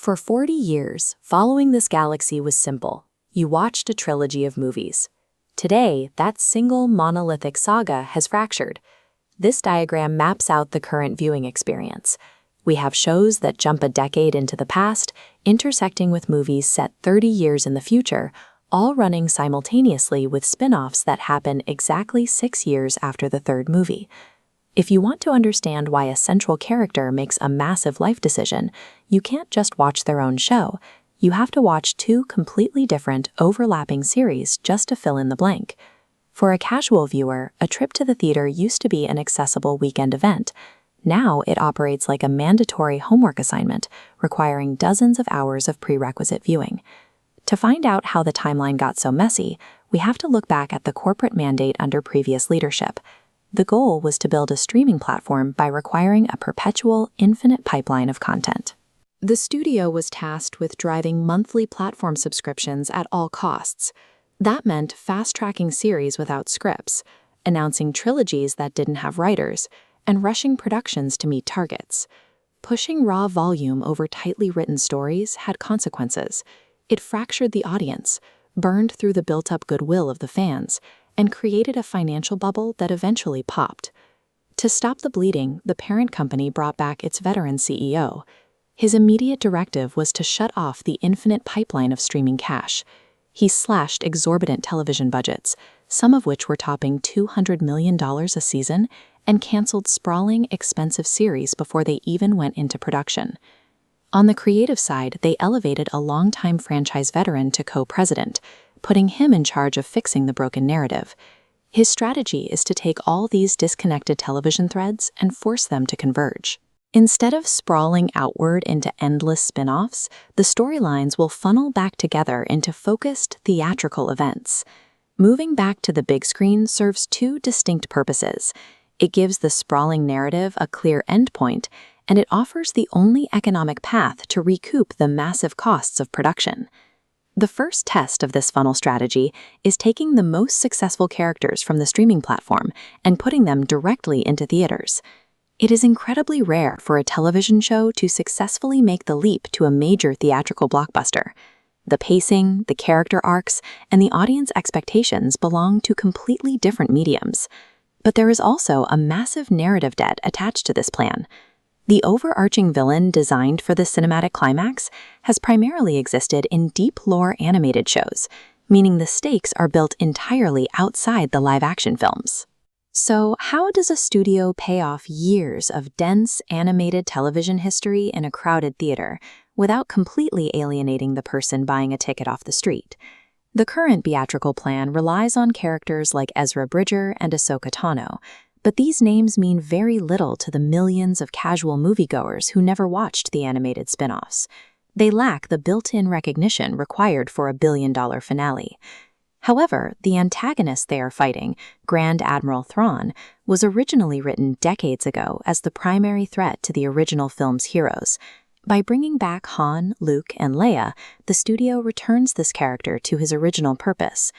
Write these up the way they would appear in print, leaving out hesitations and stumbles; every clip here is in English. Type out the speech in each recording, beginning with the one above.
For 40 years, following this galaxy was simple. You watched a trilogy of movies. Today, that single monolithic saga has fractured. This diagram maps out the current viewing experience. We have shows that jump a decade into the past, intersecting with movies set 30 years in the future, all running simultaneously with spin-offs that happen exactly 6 years after the third movie. If you want to understand why a central character makes a massive life decision, you can't just watch their own show. You have to watch two completely different, overlapping series just to fill in the blank. For a casual viewer, a trip to the theater used to be an accessible weekend event. Now it operates like a mandatory homework assignment, requiring dozens of hours of prerequisite viewing. To find out how the timeline got so messy, we have to look back at the corporate mandate under previous leadership. The goal was to build a streaming platform by requiring a perpetual, infinite pipeline of content. The studio was tasked with driving monthly platform subscriptions at all costs. That meant fast-tracking series without scripts, announcing trilogies that didn't have writers, and rushing productions to meet targets. Pushing raw volume over tightly written stories had consequences. It fractured the audience, burned through the built-up goodwill of the fans, and created a financial bubble that eventually popped. To stop the bleeding, the parent company brought back its veteran CEO. His immediate directive was to shut off the infinite pipeline of streaming cash. He slashed exorbitant television budgets, some of which were topping $200 million a season, and canceled sprawling, expensive series before they even went into production. On the creative side, they elevated a longtime franchise veteran to co-president, putting him in charge of fixing the broken narrative. His strategy is to take all these disconnected television threads and force them to converge. Instead of sprawling outward into endless spin-offs, the storylines will funnel back together into focused theatrical events. Moving back to the big screen serves two distinct purposes. It gives the sprawling narrative a clear endpoint, and it offers the only economic path to recoup the massive costs of production. The first test of this funnel strategy is taking the most successful characters from the streaming platform and putting them directly into theaters. It is incredibly rare for a television show to successfully make the leap to a major theatrical blockbuster. The pacing, the character arcs, and the audience expectations belong to completely different mediums. But there is also a massive narrative debt attached to this plan. The overarching villain designed for the cinematic climax has primarily existed in deep lore animated shows, meaning the stakes are built entirely outside the live-action films. So, how does a studio pay off years of dense animated television history in a crowded theater without completely alienating the person buying a ticket off the street? The current theatrical plan relies on characters like Ezra Bridger and Ahsoka Tano, but these names mean very little to the millions of casual moviegoers who never watched the animated spin-offs. They lack the built-in recognition required for a billion-dollar finale. However, the antagonist they are fighting, Grand Admiral Thrawn, was originally written decades ago as the primary threat to the original film's heroes. By bringing back Han, Luke, and Leia, the studio returns this character to his original purpose.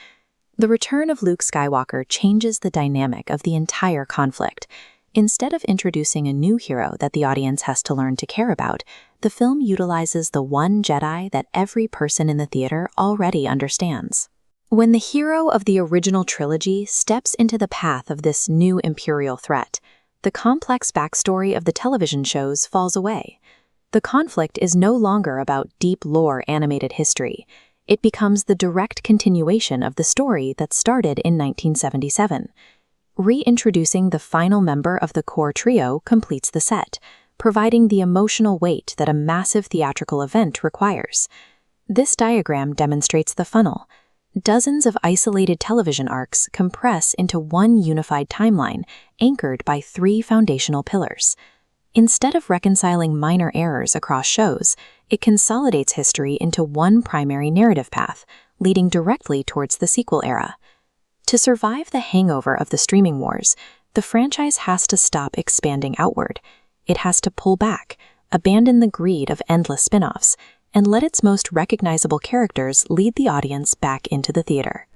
The return of Luke Skywalker changes the dynamic of the entire conflict. Instead of introducing a new hero that the audience has to learn to care about, the film utilizes the one Jedi that every person in the theater already understands. When the hero of the original trilogy steps into the path of this new Imperial threat, the complex backstory of the television shows falls away. The conflict is no longer about deep lore animated history. It becomes the direct continuation of the story that started in 1977. Reintroducing the final member of the core trio completes the set, providing the emotional weight that a massive theatrical event requires. This diagram demonstrates the funnel. Dozens of isolated television arcs compress into one unified timeline, anchored by three foundational pillars. Instead of reconciling minor errors across shows, it consolidates history into one primary narrative path, leading directly towards the sequel era. To survive the hangover of the streaming wars, the franchise has to stop expanding outward. It has to pull back, abandon the greed of endless spin-offs, and let its most recognizable characters lead the audience back into the theater.